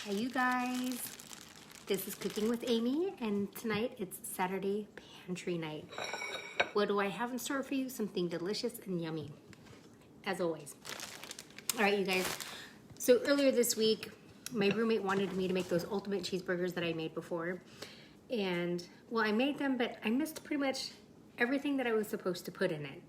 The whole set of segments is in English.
Hi you guys, this is Cooking with Amy, and tonight it's Saturday pantry night. What do I have in store for you? Something delicious and yummy, as always. All right you guys, so earlier this week my roommate wanted me to make those ultimate cheeseburgers that I made before, and well, I made them, but I missed pretty much everything that I was supposed to put in it.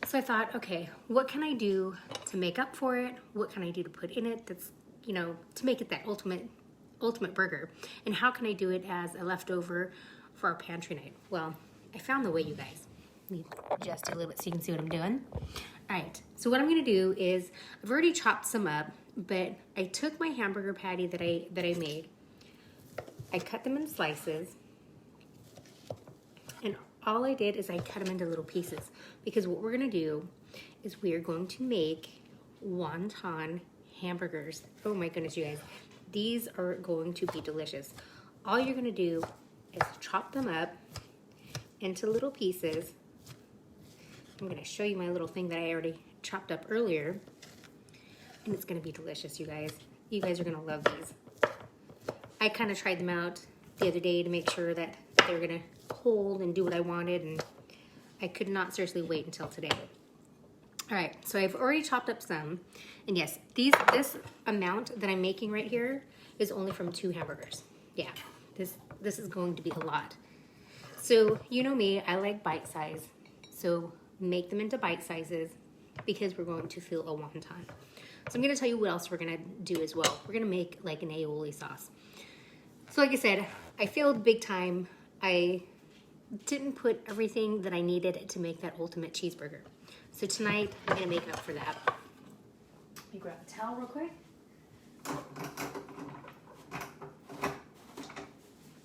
So I thought, okay, what can I do to make up for it? What can I do to put in it that's, you know, to make it that ultimate burger? And how can I do it as a leftover for our pantry night? Well, I found the way, you guys. Let me adjust it a little bit so you can see what I'm doing. All right, so what I'm gonna do is, I've already chopped some up, but I took my hamburger patty that I made. I cut them in slices, and all I did is I cut them into little pieces, because what we're gonna do is we are going to make wonton hamburgers. Oh my goodness, you guys. These are going to be delicious. All you're gonna do is chop them up into little pieces. I'm gonna show you my little thing that I already chopped up earlier, and it's gonna be delicious, you guys. You guys are gonna love these. I kind of tried them out the other day to make sure that they were gonna hold and do what I wanted, and I could not seriously wait until today. All right, so I've already chopped up some, and yes, this amount that I'm making right here is only from 2 hamburgers. Yeah, this is going to be a lot. So you know me, I like bite size, so make them into bite sizes because we're going to fill a wonton. So I'm gonna tell you what else we're gonna do as well. We're gonna make like an aioli sauce. So like I said, I failed big time. I didn't put everything that I needed to make that ultimate cheeseburger. So tonight, I'm gonna make up for that. Let me grab a towel real quick.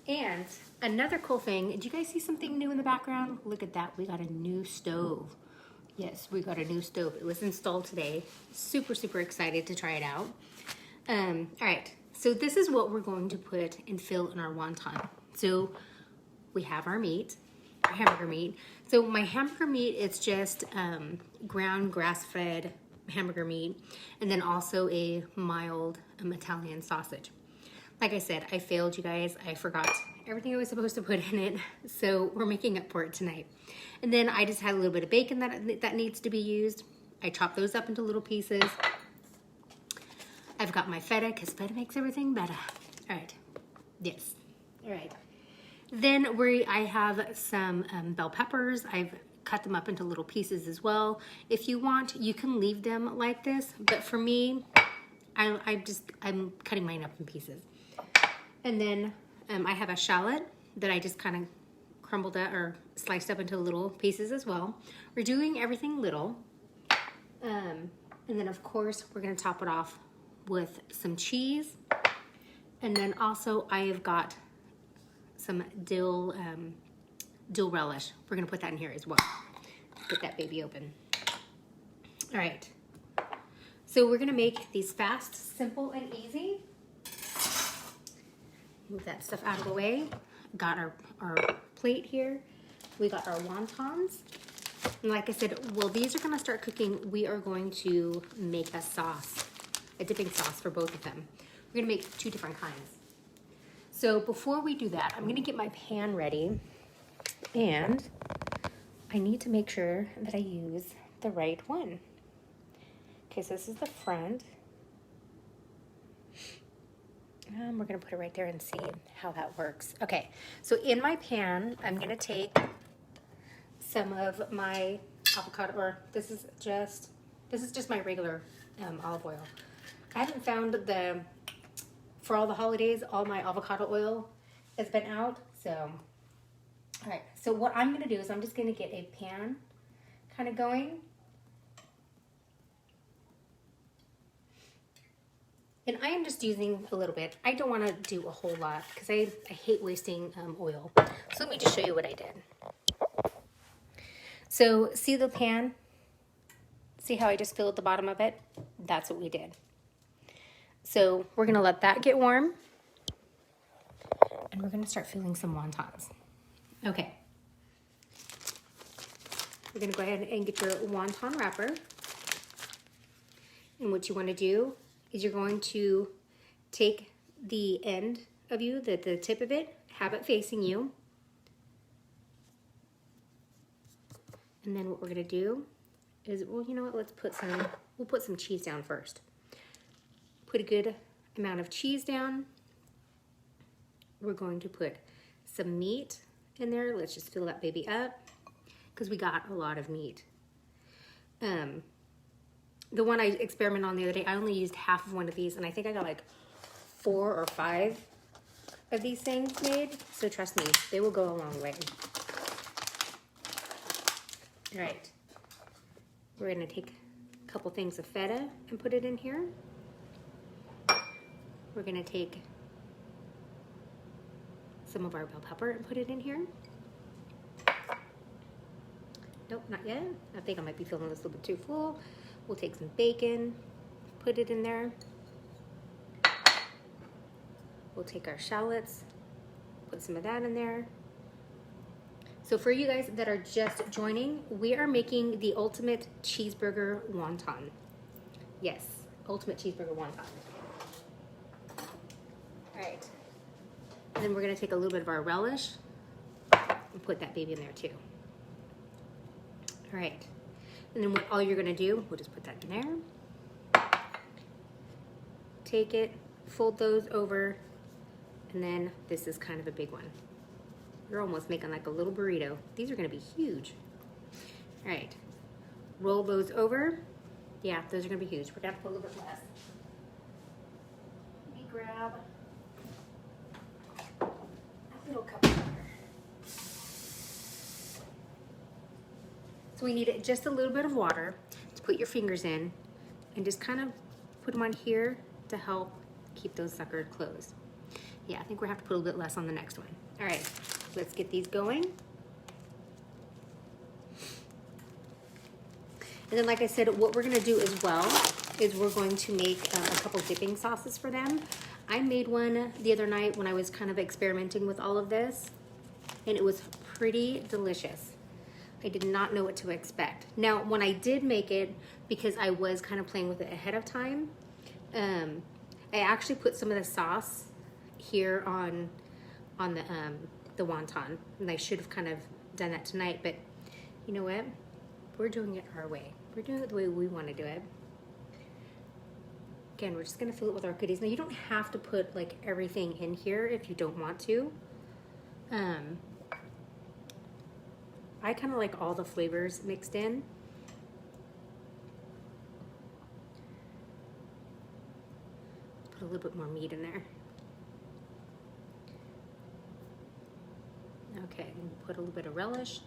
And another cool thing, did you guys see something new in the background? Look at that, we got a new stove. Yes, we got a new stove. It was installed today. Super, super excited to try it out. All right, so this is what we're going to put and fill in our wonton. So we have our meat, our hamburger meat. So my hamburger meat, it's just ground grass-fed hamburger meat, and then also a mild Italian sausage. Like I said, I failed, you guys. I forgot everything I was supposed to put in it, so we're making up for it tonight. And then I just had a little bit of bacon that needs to be used. I chopped those up into little pieces. I've got my feta, because feta makes everything better. All right, yes, all right. Then I have some bell peppers. I've cut them up into little pieces as well. If you want, you can leave them like this, but for me, I'm cutting mine up in pieces. And then I have a shallot that I just kind of crumbled up or sliced up into little pieces as well. We're doing everything little. And then of course, we're gonna top it off with some cheese. And then also I have got some dill relish. We're gonna put that in here as well. Get that baby open. All right. So we're gonna make these fast, simple, and easy. Move that stuff out of the way. Got our plate here. We got our wontons. And like I said, well, these are gonna start cooking. We are going to make a sauce, a dipping sauce for both of them. We're gonna make 2 different kinds. So before we do that, I'm gonna get my pan ready, and I need to make sure that I use the right one. Okay, so this is the front. And we're gonna put it right there and see how that works. Okay, so in my pan, I'm gonna take some of my avocado, or this is just my regular olive oil. I haven't found for all the holidays, all my avocado oil has been out, so. All right, so what I'm gonna do is I'm just gonna get a pan kind of going. And I am just using a little bit. I don't wanna do a whole lot because I hate wasting oil. So let me just show you what I did. So see the pan? See how I just filled the bottom of it? That's what we did. So we're gonna let that get warm, and we're gonna start filling some wontons. Okay. We're gonna go ahead and get your wonton wrapper. And what you wanna do is you're going to take the end of you, the tip of it, have it facing you. And then what we're gonna do is, well, you know what, we'll put some cheese down first. Put a good amount of cheese down. We're going to put some meat in there. Let's just fill that baby up because we got a lot of meat. The one I experimented on the other day, I only used half of one of these, and I think I got like 4 or 5 of these things made. So trust me, they will go a long way. All right, we're gonna take a couple things of feta and put it in here. We're gonna take some of our bell pepper and put it in here. Nope, not yet. I think I might be feeling this a little bit too full. We'll take some bacon, put it in there. We'll take our shallots, put some of that in there. So for you guys that are just joining, we are making the ultimate cheeseburger wonton. Yes, ultimate cheeseburger wonton. All right. And then we're gonna take a little bit of our relish and put that baby in there too. All right. And then all you're gonna do, we'll just put that in there. Take it, fold those over, and then this is kind of a big one. You're almost making like a little burrito. These are gonna be huge. All right, roll those over. Yeah, those are gonna be huge. We're gonna have to put a little bit less. Let me grab a little cup of butter. So we need just a little bit of water to put your fingers in and just kind of put them on here to help keep those suckers closed. Yeah, I think we're gonna have to put a little bit less on the next one. All right. Let's get these going. And then like I said, what we're gonna do as well is we're going to make a couple dipping sauces for them. I made one the other night when I was kind of experimenting with all of this, and it was pretty delicious. I did not know what to expect. Now, when I did make it, because I was kind of playing with it ahead of time, I actually put some of the sauce here on the wonton, and I should have kind of done that tonight, but you know what? We're doing it our way. We're doing it the way we want to do it. Again, we're just gonna fill it with our goodies. Now, you don't have to put like everything in here if you don't want to. I kind of like all the flavors mixed in. Put a little bit more meat in there. Okay, and put a little bit of relish.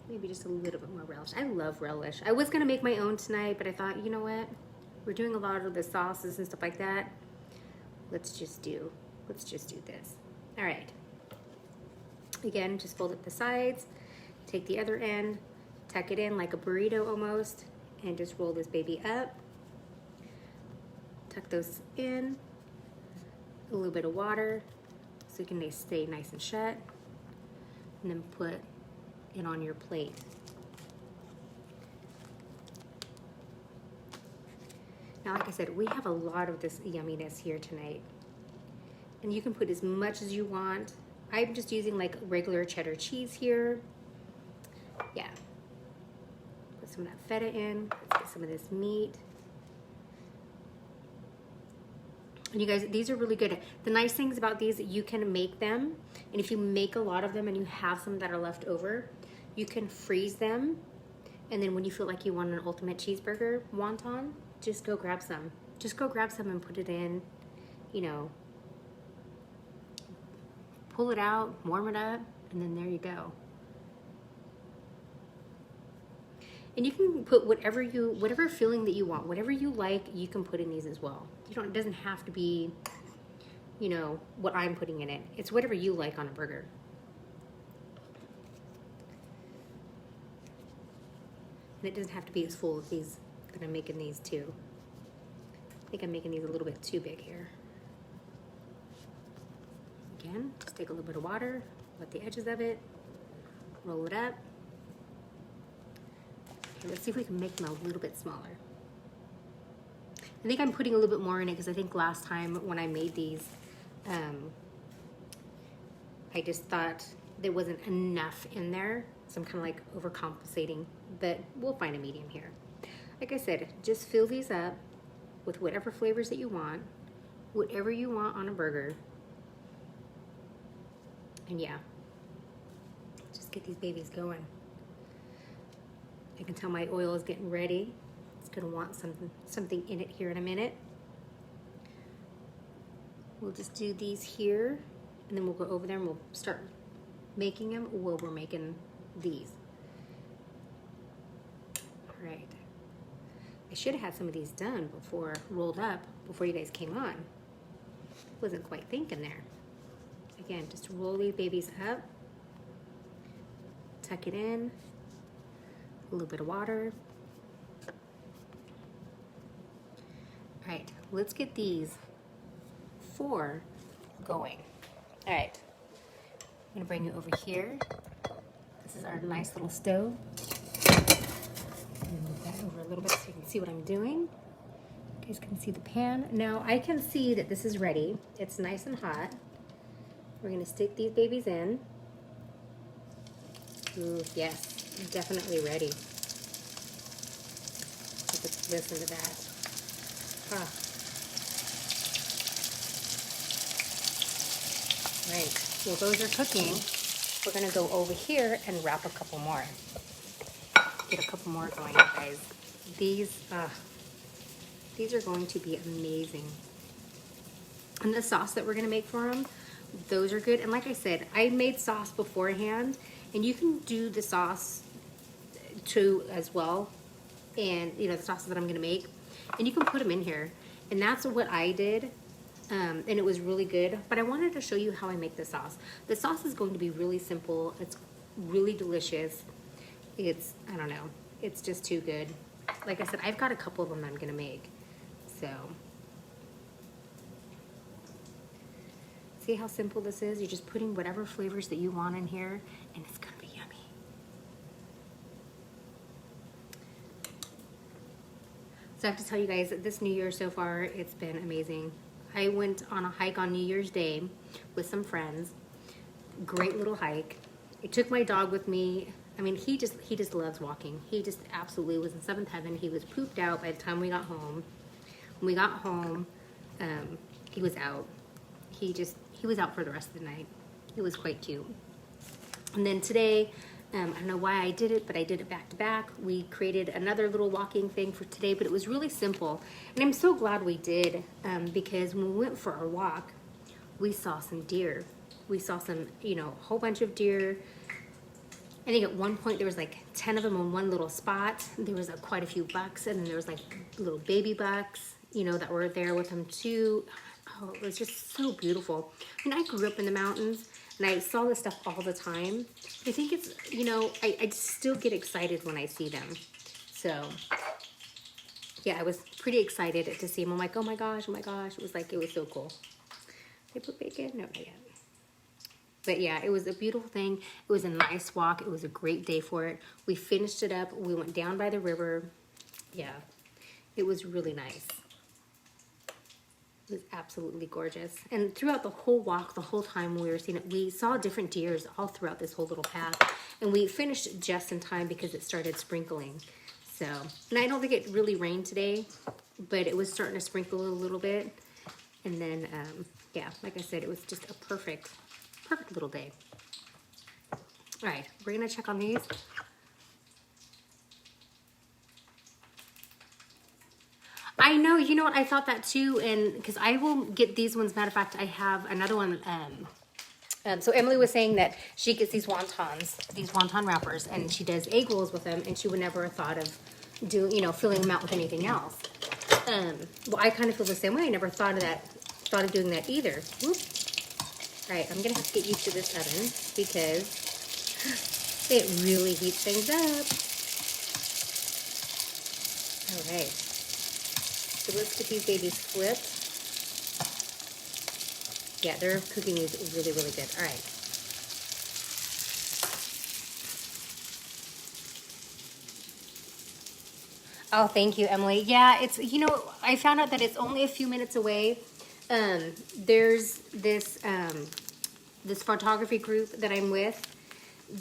Maybe just a little bit more relish. I love relish. I was gonna make my own tonight, but I thought, you know what? We're doing a lot of the sauces and stuff like that. Let's just do this. All right. Again, just fold up the sides, take the other end, tuck it in like a burrito almost, and just roll this baby up. Tuck those in, a little bit of water so you can stay nice and shut, and then put it on your plate. Now, like I said, we have a lot of this yumminess here tonight, and you can put as much as you want. I'm just using like regular cheddar cheese here. Yeah. Put some of that feta in. Let's get some of this meat. And you guys, these are really good. The nice things about these, you can make them, and if you make a lot of them and you have some that are left over, you can freeze them, and then when you feel like you want an ultimate cheeseburger wonton, just go grab some. Just go grab some and put it in, you know, pull it out, warm it up, and then there you go. And you can put whatever filling that you want, whatever you like, you can put in these as well. It doesn't have to be, you know, what I'm putting in it. It's whatever you like on a burger. And it doesn't have to be as full as these that I'm making these too. I think I'm making these a little bit too big here. Again, just take a little bit of water, wet the edges of it, roll it up. Let's see if we can make them a little bit smaller. I think I'm putting a little bit more in it because I think last time when I made these, I just thought there wasn't enough in there. So I'm kind of like overcompensating, but we'll find a medium here. Like I said, just fill these up with whatever flavors that you want, whatever you want on a burger. And yeah, just get these babies going. I can tell my oil is getting ready. It's gonna want something in it here in a minute. We'll just do these here, and then we'll go over there and we'll start making them while we're making these. All right. I should have had some of these done before, rolled up, before you guys came on. Wasn't quite thinking there. Again, just roll these babies up, tuck it in, a little bit of water. All right, let's get these 4 going. All right, I'm gonna bring you over here. This is our nice little stove. Move that over a little bit so you can see what I'm doing. You guys can see the pan. Now I can see that this is ready. It's nice and hot. We're gonna stick these babies in. Ooh, yes, definitely ready. Let's listen to that. Ah. Right, well those are cooking. We're gonna go over here and wrap a couple more. Get a couple more going, guys. These are going to be amazing. And the sauce that we're gonna make for them, those are good. And like I said, I made sauce beforehand, and you can do the sauce too as well. And you know, the sauces that I'm gonna make, and you can put them in here. And that's what I did. And it was really good, but I wanted to show you how I make the sauce. The sauce is going to be really simple. It's really delicious. It's, I don't know, it's just too good. Like I said, I've got a couple of them that I'm gonna make. So, see how simple this is? You're just putting whatever flavors that you want in here, and it's gonna be yummy. So I have to tell you guys that this New Year so far, it's been amazing. I went on a hike on New Year's Day with some friends. Great little hike. I took my dog with me. I mean, he just loves walking. He just absolutely was in 7th heaven. He was pooped out by the time we got home. When we got home, he was out. He was out for the rest of the night. It was quite cute. And then today, I don't know why I did it, but I did it back to back. We created another little walking thing for today, but it was really simple. And I'm so glad we did, because when we went for our walk, we saw some deer. We saw some, you know, a whole bunch of deer. I think at one point there was like 10 of them in one little spot. There was quite a few bucks, and then there was like little baby bucks, you know, that were there with them too. Oh, it was just so beautiful. I mean, I grew up in the mountains, and I saw this stuff all the time. I think it's, you know, I still get excited when I see them. So, yeah, I was pretty excited to see them. I'm like, oh my gosh, oh my gosh. It was like, it was so cool. Did I put bacon? No, not yet. But yeah, it was a beautiful thing. It was a nice walk. It was a great day for it. We finished it up. We went down by the river. Yeah, it was really nice. It was absolutely gorgeous. And throughout the whole walk, the whole time we were seeing it, we saw different deers all throughout this whole little path. And we finished just in time because it started sprinkling. So, and I don't think it really rained today, but it was starting to sprinkle a little bit. And then, yeah, like I said, it was just a perfect little day. All right, we're gonna check on these. I know, you know what, I thought that too, and because I will get these ones. Matter of fact, I have another one. So Emily was saying that she gets these wontons, these wonton wrappers, and she does egg rolls with them, and she would never have thought of filling them out with anything else. Well, I kind of feel the same way. I never thought of doing that either. Whoop. All right, I'm gonna have to get used to this oven because it really heats things up. All right. So let's get these babies flipped. Yeah, they're cooking these really, really good. All right. Oh, thank you, Emily. Yeah, it's, you know, I found out that it's only a few minutes away. There's this photography group that I'm with.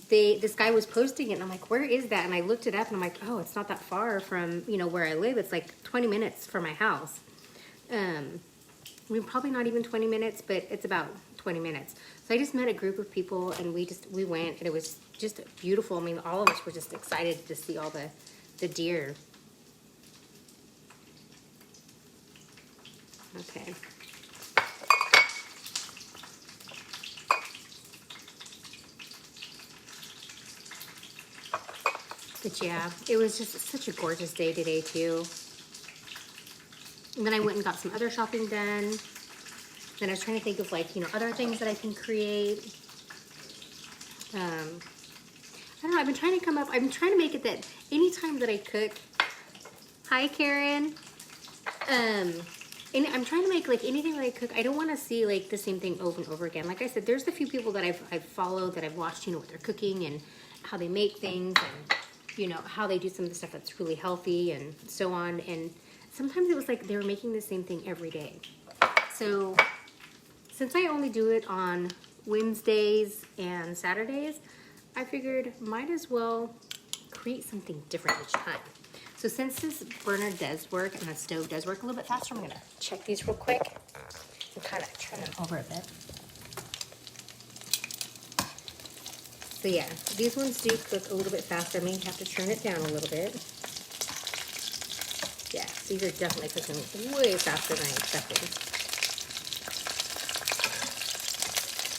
This guy was posting it, and I'm like, where is that? And I looked it up, and I'm like, oh, it's not that far from, you know, where I live. It's like 20 minutes from my house. I mean, probably not even 20 minutes, but it's about 20 minutes. So I just met a group of people, and we went, and it was just beautiful. I mean, all of us were just excited to see all the deer. Okay. But yeah, it was just such a gorgeous day today too. And then I went and got some other shopping done. Then I was trying to think of, like, you know, other things that I can create. I don't know, I've been trying to make it that anytime that I cook, hi Karen, and I'm trying to make, like, anything that I cook, I don't want to see, like, the same thing over and over again. Like I said, there's a few people that I've followed, that I've watched, you know, what they're cooking and how they make things, and, you know, how they do some of the stuff that's really healthy and so on. And sometimes it was like they were making the same thing every day. So since I only do it on Wednesdays and Saturdays, I figured might as well create something different each time. So since this burner does work and the stove does work a little bit faster, I'm gonna check these real quick and kind of turn them over a bit. So yeah, these ones do cook a little bit faster. I may have to turn it down a little bit. Yeah, these are definitely cooking way faster than I expected.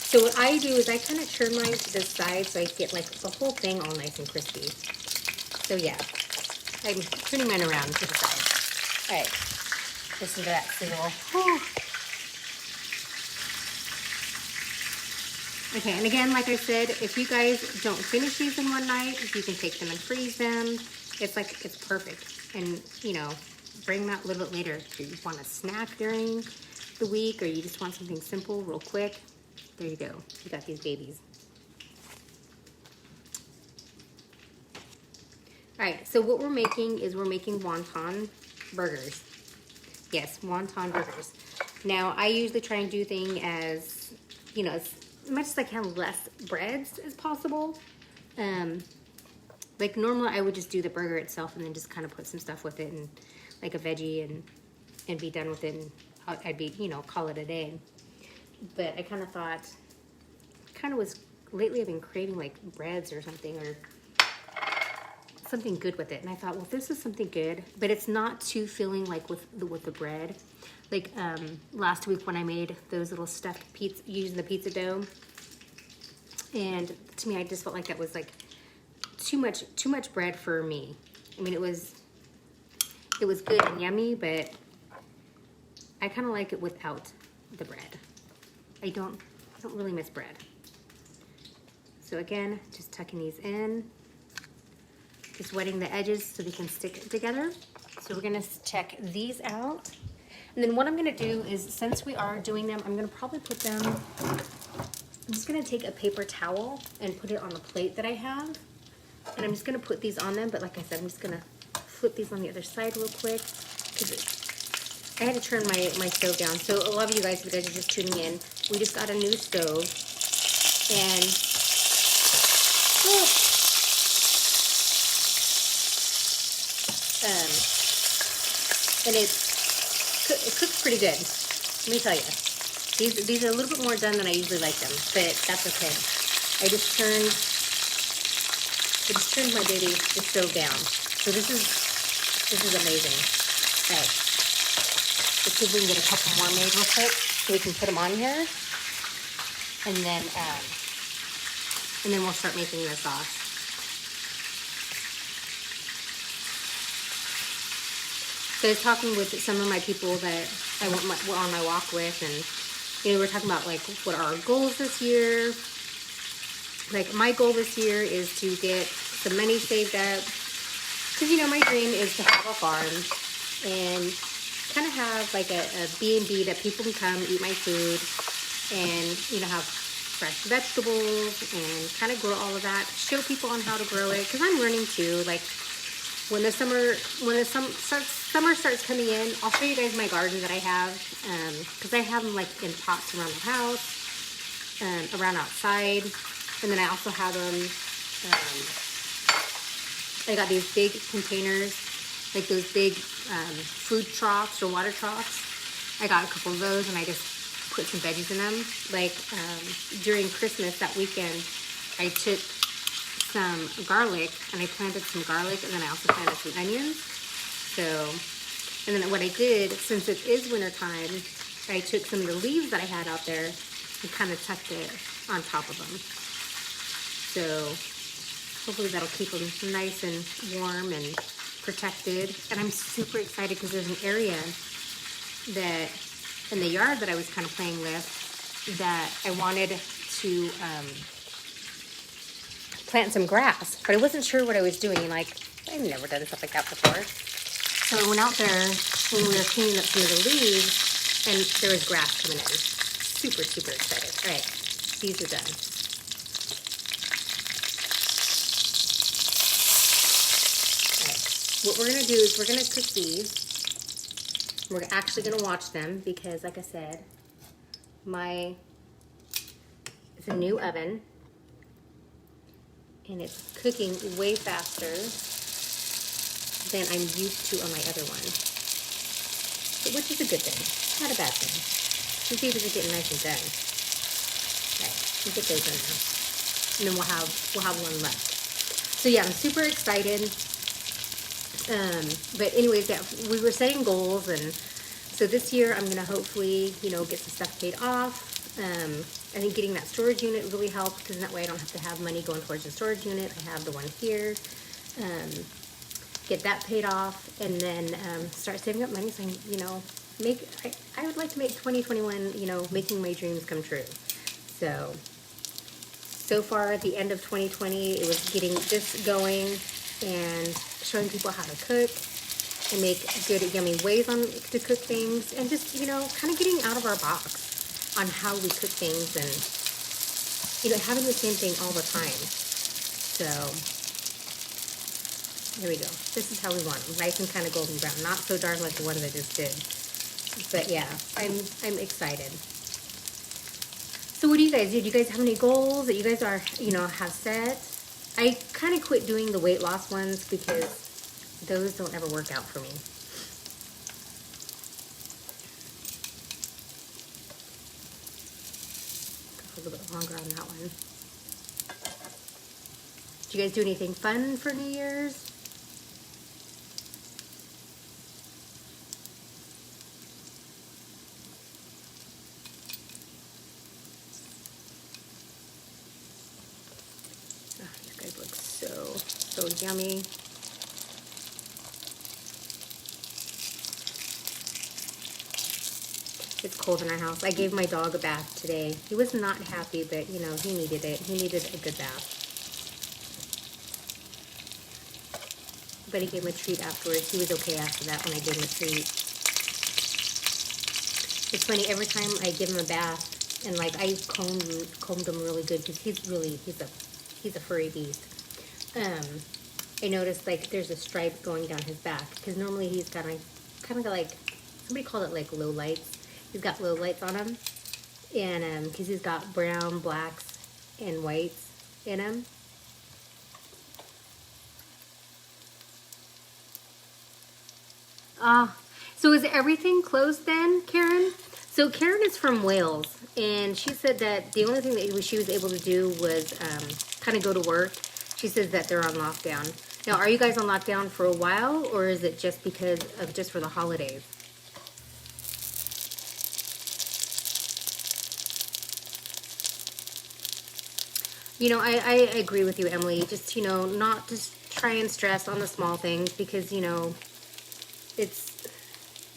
So what I do is I kind of turn mine to the side so I get, like, the whole thing all nice and crispy. So yeah, I'm turning mine around to the side. All right, listen to that sizzle. Whew. Okay, and again, like I said, if you guys don't finish these in one night, you can take them and freeze them. It's like, it's perfect. And, you know, bring that a little bit later. If you want a snack during the week, or you just want something simple, real quick, there you go. You got these babies. All right, so what we're making is we're making wonton burgers. Yes, wonton burgers. Now, I usually try and do things as, you know, as much as I can, less breads as possible. Like normally I would just do the burger itself and then just kind of put some stuff with it and like a veggie and be done with it, and I'd be, you know, call it a day. But I kind of thought, lately I've been craving like breads or something, or something good with it. And I thought, well, this is something good, but it's not too filling, like with the bread. Like last week when I made those little stuffed pizza using the pizza dough, and to me I just felt like that was like too much bread for me. I mean, it was good and yummy, but I kind of like it without the bread. I don't really miss bread. So again, just tucking these in, just wetting the edges so they can stick together. So we're gonna check these out. And then what I'm gonna do is, since we are doing them, I'm gonna probably put them, I'm just gonna take a paper towel and put it on the plate that I have. And I'm just gonna put these on them, but like I said, I'm just gonna flip these on the other side real quick, because I had to turn my stove down. So a lot of you guys, if you guys are just tuning in, we just got a new stove, and it cooks pretty good. Let me tell you, these are a little bit more done than I usually like them, but that's okay. I just turned my the stove down. So this is amazing. All right, let's see if we can get a couple more made real quick so we can put them on here, and then we'll start making the sauce. So I was talking with some of my people that I went on my walk with, and you know, we're talking about like what are our goals this year. Like my goal this year is to get some money saved up, because you know my dream is to have a farm and kind of have like a B&B that people can come eat my food, and you know, have fresh vegetables and kind of grow all of that. Show people on how to grow it, because I'm learning too. Like, summer starts coming in, I'll show you guys my garden that I have, because I have them like in pots around the house, around outside, and then I also have them. I got these big containers, like those big food troughs or water troughs. I got a couple of those, and I just put some veggies in them. Like during Christmas that weekend, I took some garlic and I planted some garlic, and then I also planted some onions. So, and then what I did, since it is winter time, I took some of the leaves that I had out there and kind of tucked it on top of them. So hopefully that'll keep them nice and warm and protected. And I'm super excited because there's an area that in the yard that I was kind of playing with that I wanted to plant some grass, but I wasn't sure what I was doing. Like, I've never done stuff like that before. So I went out there when we were cleaning up some of the leaves, and there was grass coming in. Super, super excited. All right, these are done. All right, what we're gonna do is we're gonna cook these. We're actually gonna watch them because, like I said, it's a new oven. And it's cooking way faster than I'm used to on my other one, which is a good thing, not a bad thing. You see, these are getting nice and done. Okay, we'll get those in now, and then we'll have one left. So yeah, I'm super excited. But anyways, yeah, we were setting goals, and so this year I'm gonna hopefully, get some stuff paid off. I think getting that storage unit really helped because that way I don't have to have money going towards the storage unit. I have the one here. Get that paid off, and then start saving up money so I would like to make 2021, making my dreams come true. So far at the end of 2020, it was getting this going and showing people how to cook and make good, yummy ways to cook things, and just, kind of getting out of our box on how we cook things, and having the same thing all the time. So here we go. This is how we want them, nice and kind of golden brown, not so dark like the ones I just did. But yeah, I'm excited. So what do you guys do? Do you guys have any goals that you guys are have set? I kind of quit doing the weight loss ones because those don't ever work out for me. A little bit longer on that one. Did you guys do anything fun for New Year's? Oh, these guys look so yummy. It's cold in our house. I gave my dog a bath today. He was not happy, but he needed it. He needed a good bath. But he gave him a treat afterwards. He was okay after that when I gave him a treat. It's funny, every time I give him a bath, and like I combed him really good because he's a furry beast. I noticed like there's a stripe going down his back because normally he's got kind of like, somebody called it like low lights. He's got low lights on him, and because he's got brown, blacks, and whites in him. So is everything closed then, Karen? So Karen is from Wales, and she said that the only thing that she was able to do was kind of go to work. She says that they're on lockdown. Now, are you guys on lockdown for a while, or is it just because of just for the holidays? I agree with you, Emily. Just, not just try and stress on the small things because,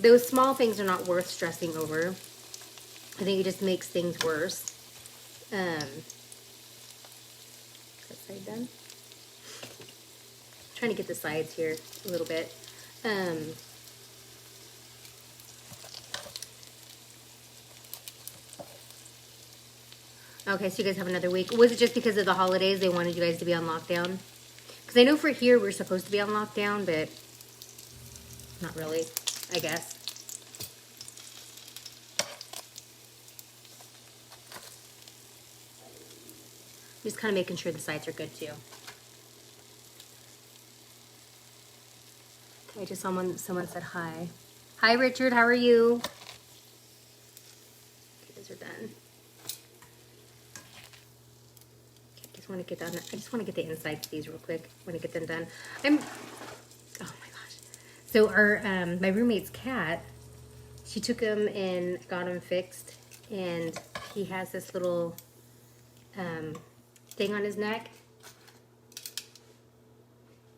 those small things are not worth stressing over. I think it just makes things worse. That side done? Trying to get the sides here a little bit. Okay, so you guys have another week. Was it just because of the holidays they wanted you guys to be on lockdown? Because I know for here we're supposed to be on lockdown, but not really, I guess. Just kind of making sure the sides are good too. I just saw someone said hi. Hi Richard, how are you? Okay, those are done. Okay, I just want to get the insides of these real quick. I want to get them done. Oh my gosh. So our my roommate's cat, she took him and got him fixed, and he has this little thing on his neck,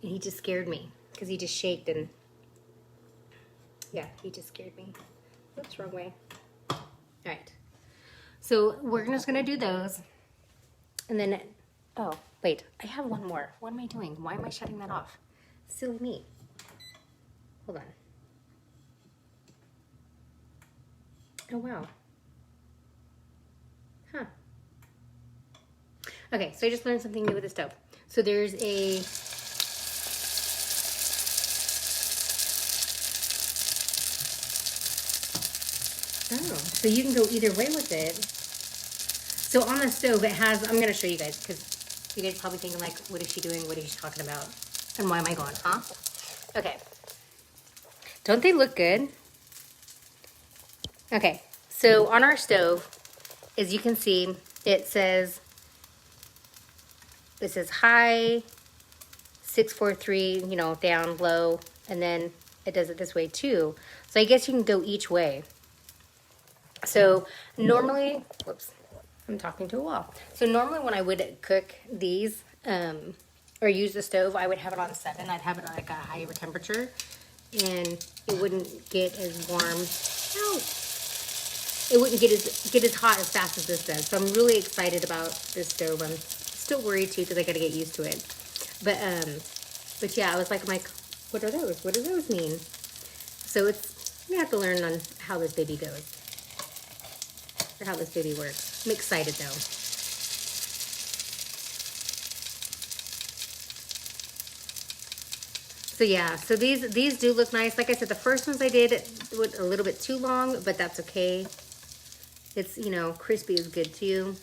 and he just scared me because he just shaked, and yeah, he just scared me. Oops, wrong way. All right, so we're just gonna do those, and then, oh wait, I have one more. What am I doing? Why am I shutting that off? Silly me. Hold on. Oh wow. Huh. Okay, so I just learned something new with the stove. So there's a so you can go either way with it. So on the stove it has, I'm gonna show you guys because you guys probably thinking like, what is she doing? What is she talking about? And why am I going, huh? Okay. Don't they look good? Okay, so on our stove, as you can see, it says high, 643, you know, down, low, and then it does it this way too. So I guess you can go each way. So normally, whoops, I'm talking to a wall. So normally when I would cook these, or use the stove, I would have it on 7. I'd have it on like a higher temperature, and it wouldn't get as warm. Ow. It wouldn't get as hot as fast as this does. So I'm really excited about this stove. I'm still worried too because I got to get used to it. But yeah, I was like, what are those? What do those mean? So we have to learn on how this baby goes, or how this baby works. I'm excited though. So yeah, so these do look nice. Like I said, the first ones I did were a little bit too long, but that's okay. It's, you know, crispy is good too.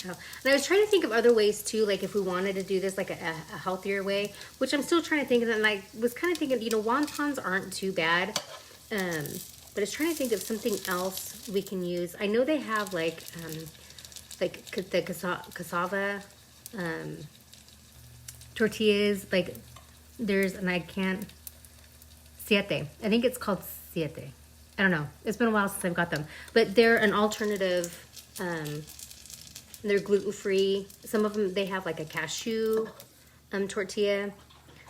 Oh. And I was trying to think of other ways too, like if we wanted to do this like a healthier way, which I'm still trying to think of. And I was kind of thinking, you know, wontons aren't too bad, but I was trying to think of something else we can use. I know they have like the cassava tortillas. Like there's, and I can't, siete. I think it's called siete. I don't know. It's been a while since I've got them, but they're an alternative. They're gluten-free. Some of them, they have like a cashew tortilla,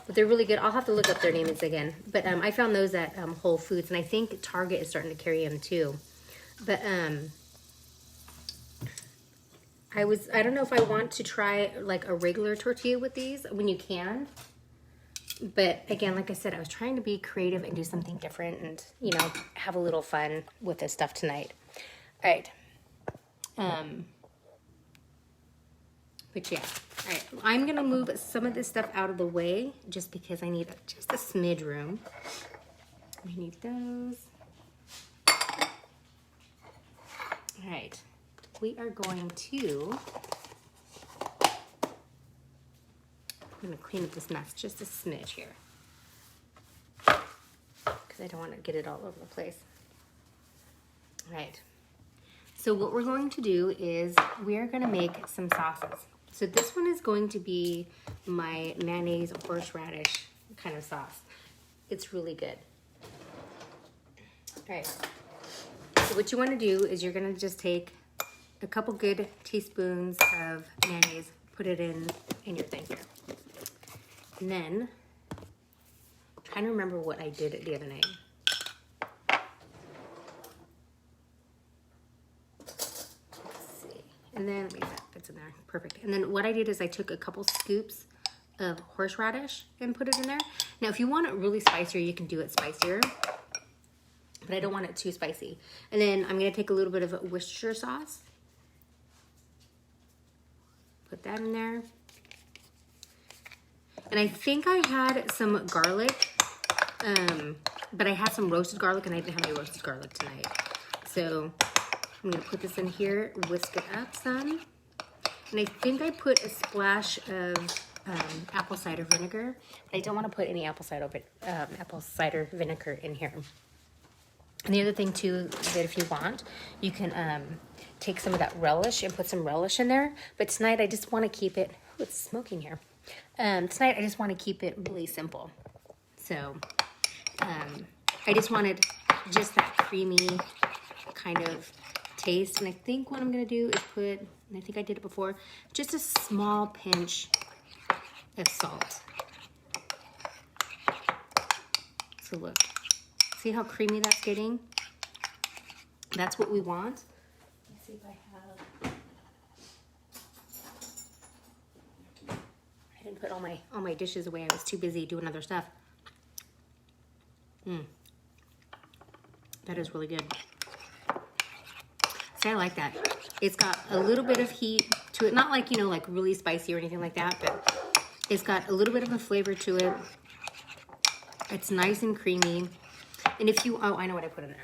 but they're really good. I'll have to look up their names again. But I found those at Whole Foods, and I think Target is starting to carry them too. But I don't know if I want to try like a regular tortilla with these when you can. But again, like I said, I was trying to be creative and do something different and, you know, have a little fun with this stuff tonight. All right. But yeah, all right. I'm going to move some of this stuff out of the way just because I need just a smidge room. We need those. All right. We are going to... I'm going to clean up this mess just a smidge here because I don't want to get it all over the place. All right. So what we're going to do is we're going to make some sauces. So this one is going to be my mayonnaise horseradish kind of sauce. It's really good. All right. So what you want to do is you're going to just take a couple good teaspoons of mayonnaise, put it in your thing here. And then, I'm trying to remember what I did the other night. Let's see. And then, wait, that fits in there. Perfect. And then what I did is I took a couple scoops of horseradish and put it in there. Now, if you want it really spicier, you can do it spicier. But I don't want it too spicy. And then I'm going to take a little bit of Worcestershire sauce. Put that in there. And I think I had some garlic, but I had some roasted garlic and I didn't have any roasted garlic tonight. So I'm gonna put this in here, whisk it up some. And I think I put a splash of apple cider vinegar. I don't want to put any apple cider vinegar in here. And the other thing too, that if you want, you can take some of that relish and put some relish in there. But tonight I just want to keep it, oh, it's smoking here. Tonight I just want to keep it really simple. So I just wanted just that creamy kind of taste. And I think what I'm going to do is put, and I think I did it before, just a small pinch of salt. So look, see how creamy that's getting? That's what we want. Let's see if I have, I didn't put all my dishes away. I was too busy doing other stuff. That is really good. See, I like that. It's got a little bit of heat to it. Not like, you know, like really spicy or anything like that, but it's got a little bit of a flavor to it. It's nice and creamy. And if you, oh, I know what I put in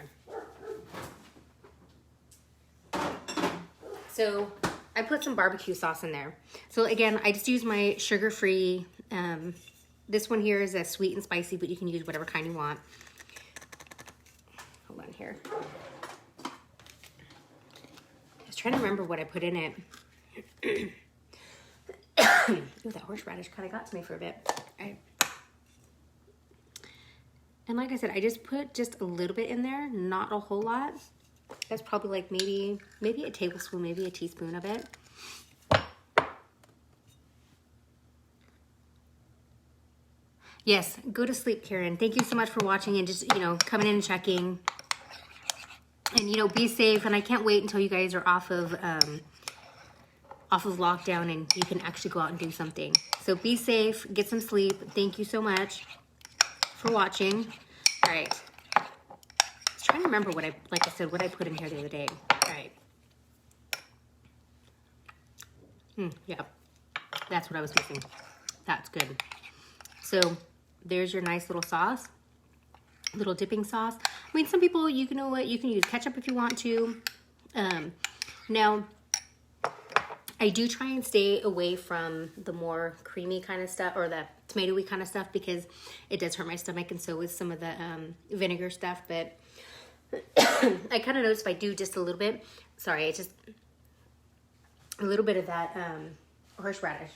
there. So I put some barbecue sauce in there. So again, I just use my sugar-free, this one here is a sweet and spicy, but you can use whatever kind you want. Hold on here. I was trying to remember what I put in it. Ooh, that horseradish kind of got to me for a bit. All right. And like I said, I just put just a little bit in there, not a whole lot. That's probably like maybe a tablespoon, maybe a teaspoon of it. Yes, go to sleep, Karen. Thank you so much for watching and just, you know, coming in and checking. And, you know, be safe. And I can't wait until you guys are off of lockdown and you can actually go out and do something. So be safe, get some sleep. Thank you so much for watching. All right. I was trying to remember what like I said, what I put in here the other day. All right. Yeah, that's what I was missing. That's good. So there's your nice little sauce, little dipping sauce. I mean, some people, you know what, you can use ketchup if you want to. Now, I do try and stay away from the more creamy kind of stuff or the tomatoey kind of stuff because it does hurt my stomach, and so is some of the vinegar stuff. But I kind of notice if I do just a little bit, sorry, it's just a little bit of that horseradish.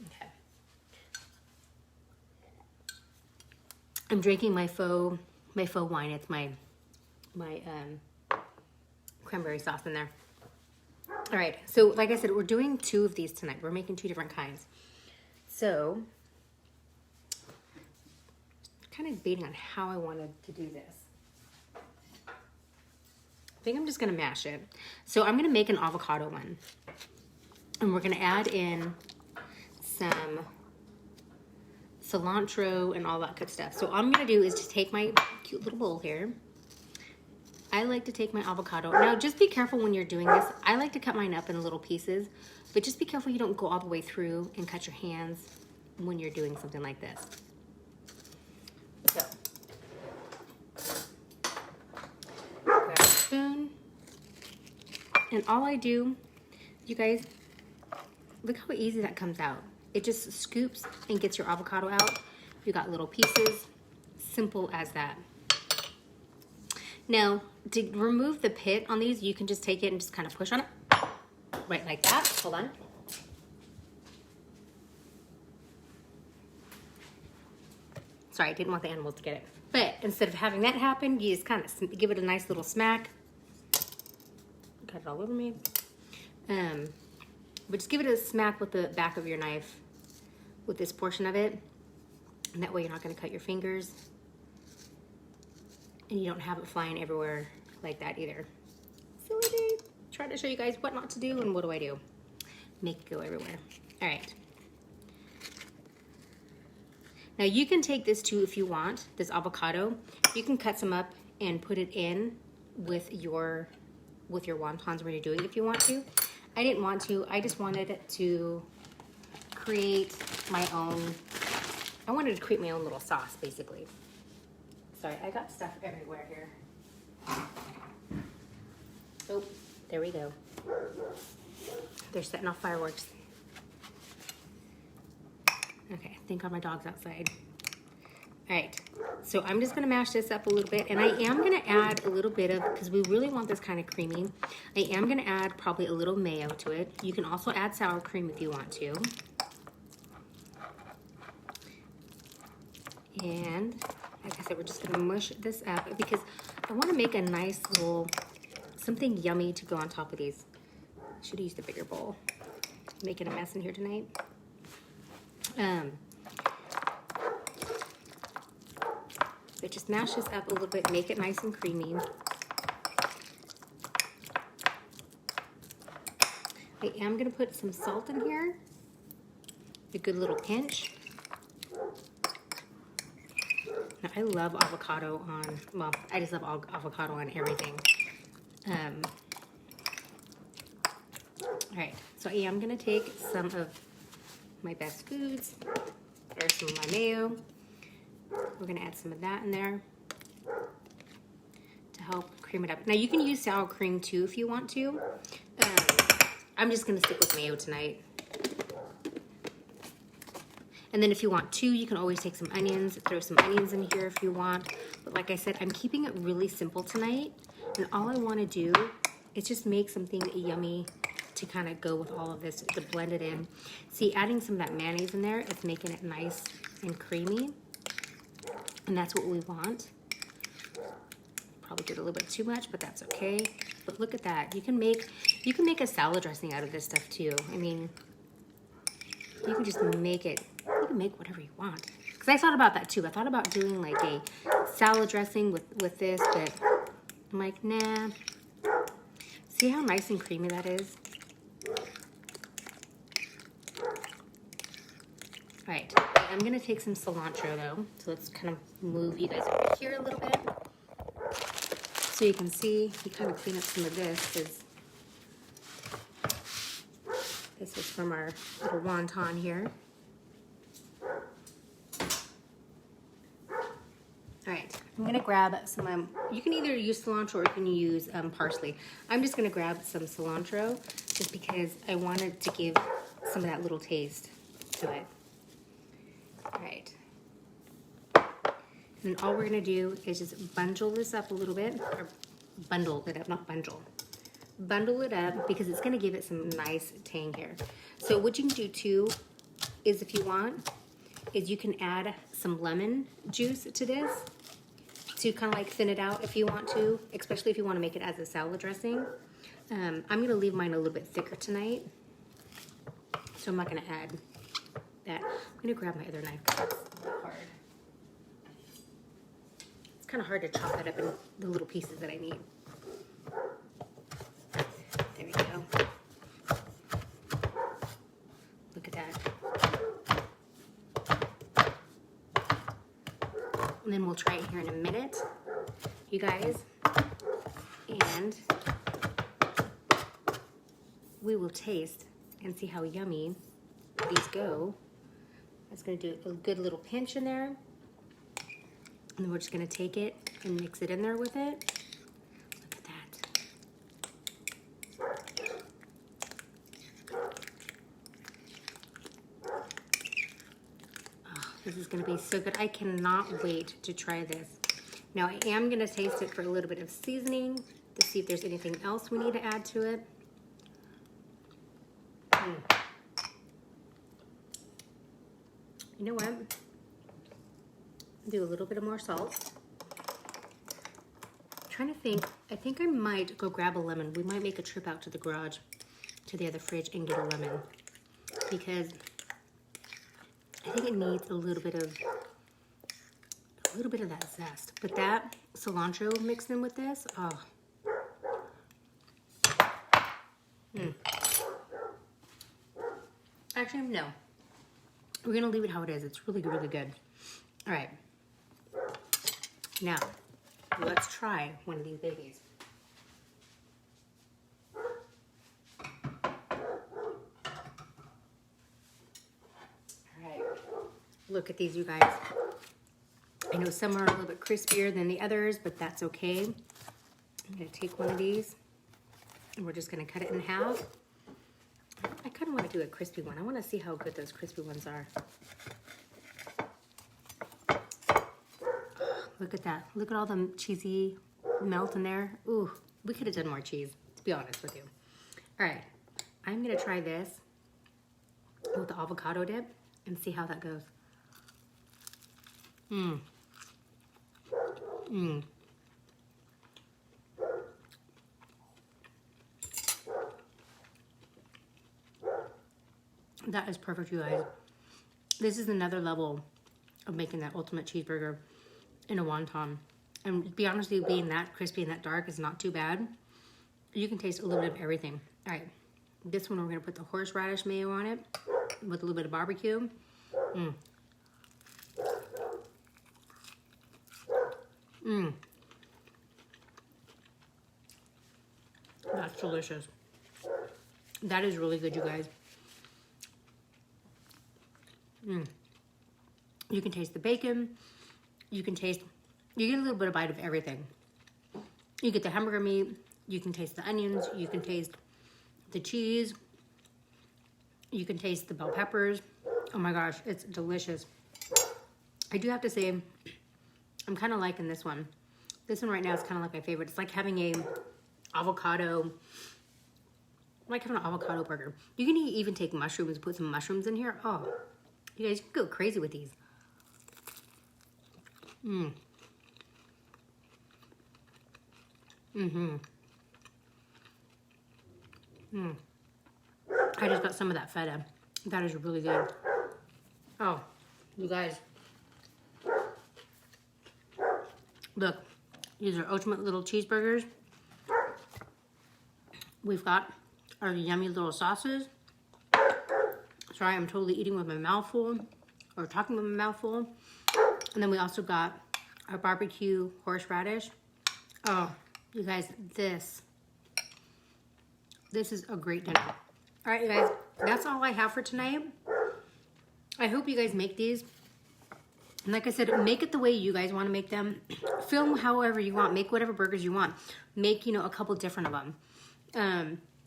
Okay. I'm drinking my faux wine. It's my cranberry sauce in there. All right, so like I said, we're doing 2 of these tonight. We're making 2 different kinds. So, kind of debating on how I wanted to do this. I think I'm just gonna mash it. So I'm gonna make an avocado one. And we're gonna add in some cilantro and all that good stuff. So all I'm gonna do is just take my cute little bowl here. I like to take my avocado. Now, just be careful when you're doing this. I like to cut mine up in little pieces, but just be careful you don't go all the way through and cut your hands when you're doing something like this. So, grab a spoon. And all I do, you guys, look how easy that comes out. It just scoops and gets your avocado out. You got little pieces, simple as that. Now, to remove the pit on these, you can just take it and just kind of push on it. Right like that. Hold on. Sorry, I didn't want the animals to get it. But instead of having that happen, you just kind of give it a nice little smack. Got it all over me. But just give it a smack with the back of your knife with this portion of it. And that way you're not going to cut your fingers. And you don't have it flying everywhere like that either. Silly day. Try to show you guys what not to do and what do I do. Make it go everywhere. All right. Now you can take this too if you want, this avocado. You can cut some up and put it in with your wontons when you're doing it if you want to. I didn't want to. I just wanted it to create my own, I wanted to create my own little sauce, basically. Sorry, I got stuff everywhere here. Oh, there we go. They're setting off fireworks. Okay, I think my dog's outside. All right, so I'm just gonna mash this up a little bit, and I am gonna add a little bit of, because we really want this kind of creamy, I am gonna add probably a little mayo to it. You can also add sour cream if you want to. And like I said, we're just gonna mush this up because I wanna make a nice little, something yummy to go on top of these. Should have used a bigger bowl. Making a mess in here tonight. So just mash this up a little bit, make it nice and creamy. I am gonna put some salt in here, a good little pinch. Now I love avocado on, well, I just love avocado on everything. All right, so I am gonna take some of my best foods, or some of my mayo. We're gonna add some of that in there to help cream it up. Now you can use sour cream too if you want to. I'm just gonna stick with mayo tonight. And then if you want to, you can always take some onions, throw some onions in here if you want. But like I said, I'm keeping it really simple tonight. And all I wanna do is just make something yummy to kind of go with all of this, to blend it in. See, adding some of that mayonnaise in there, it's making it nice and creamy. And that's what we want. Probably did a little bit too much, but that's okay. But look at that. You can make a salad dressing out of this stuff too. I mean, you can just make it, you can make whatever you want. Because I thought about that too. I thought about doing like a salad dressing with this, but I'm like, nah. See how nice and creamy that is? All right, I'm gonna take some cilantro though. So let's kind of move you guys over here a little bit. So you can see, you kind of clean up some of this, because this is from our little wonton here. All right, I'm gonna grab some, you can either use cilantro or you can use parsley. I'm just gonna grab some cilantro just because I wanted to give some of that little taste to it. All right. And then all we're gonna do is just bundle this up a little bit, or bundle it up, not bundle. Bundle it up because it's gonna give it some nice tang here. So what you can do too is, if you want, is you can add some lemon juice to this to kind of like thin it out if you want to, especially if you want to make it as a salad dressing. I'm gonna leave mine a little bit thicker tonight, so I'm not gonna add that. I'm gonna grab my other knife because it's hard. It's kind of hard to chop that up in the little pieces that I need. There we go. Look at that. And then we'll try it here in a minute, you guys. And we will taste and see how yummy these go. I'm just gonna do a good little pinch in there. And then we're just gonna take it and mix it in there with it. Look at that. Oh, this is gonna be so good. I cannot wait to try this. Now I am gonna taste it for a little bit of seasoning to see if there's anything else we need to add to it. You know what? Do a little bit of more salt. I'm trying to think. I think I might go grab a lemon. We might make a trip out to the garage, to the other fridge, and get a lemon, because I think it needs a little bit of that zest. But that cilantro mixed in with this, oh. Actually, no. We're gonna leave it how it is. It's really, really good. All right. Now, let's try one of these babies. Look at these, you guys. I know some are a little bit crispier than the others, but that's okay. I'm gonna take one of these and we're just gonna cut it in half. I kind of want to do a crispy one. I want to see how good those crispy ones are. Look at that. Look at all the cheesy melt in there. Ooh, we could have done more cheese, to be honest with you. All right, I'm gonna try this with the avocado dip and see how that goes. That is perfect, you guys. This is another level of making that ultimate cheeseburger in a wonton. And to be honest with you, being that crispy and that dark is not too bad. You can taste a little bit of everything. All right, this one we're gonna put the horseradish mayo on it with a little bit of barbecue. That's delicious. That is really good, you guys. You can taste the bacon. You get a little bit of bite of everything. You get the hamburger meat. You can taste the onions. You can taste the cheese. You can taste the bell peppers. Oh my gosh, it's delicious. I do have to say, I'm kind of liking this one. This one right now is kind of like my favorite. It's like having a avocado, like having an avocado burger. You can even take mushrooms, put some mushrooms in here. Oh, you guys, you can go crazy with these. I just got some of that feta. That is really good. Oh, you guys. Look, these are ultimate little cheeseburgers. We've got our yummy little sauces. Sorry, I'm totally eating with my mouth full, or talking with my mouth full. And then we also got our barbecue horseradish. Oh, you guys, this is a great dinner. All right, you guys, that's all I have for tonight. I hope you guys make these. And like I said, make it the way you guys want to make them. Film however you want. Make whatever burgers you want. Make, a couple different of them.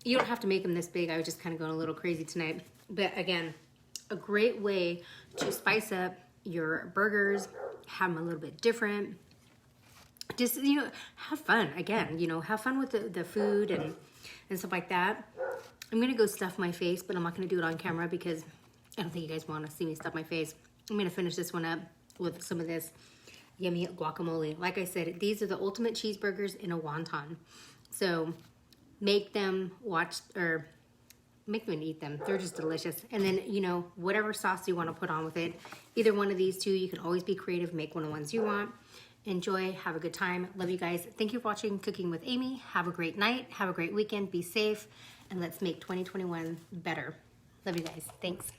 You don't have to make them this big. I was just kind of going a little crazy tonight. But again, a great way to spice up your burgers, have them a little bit different. Just, have fun. Again, have fun with the food and stuff like that. I'm going to go stuff my face, but I'm not going to do it on camera because I don't think you guys want to see me stuff my face. I'm going to finish this one up with some of this yummy guacamole. Like I said, these are the ultimate cheeseburgers in a wonton. So make them, make them and eat them. They're just delicious. And then, whatever sauce you want to put on with it, either one of these two, you can always be creative, make one of the ones you want. Enjoy, have a good time. Love you guys. Thank you for watching Cooking with Amy. Have a great night. Have a great weekend. Be safe. And let's make 2021 better. Love you guys. Thanks.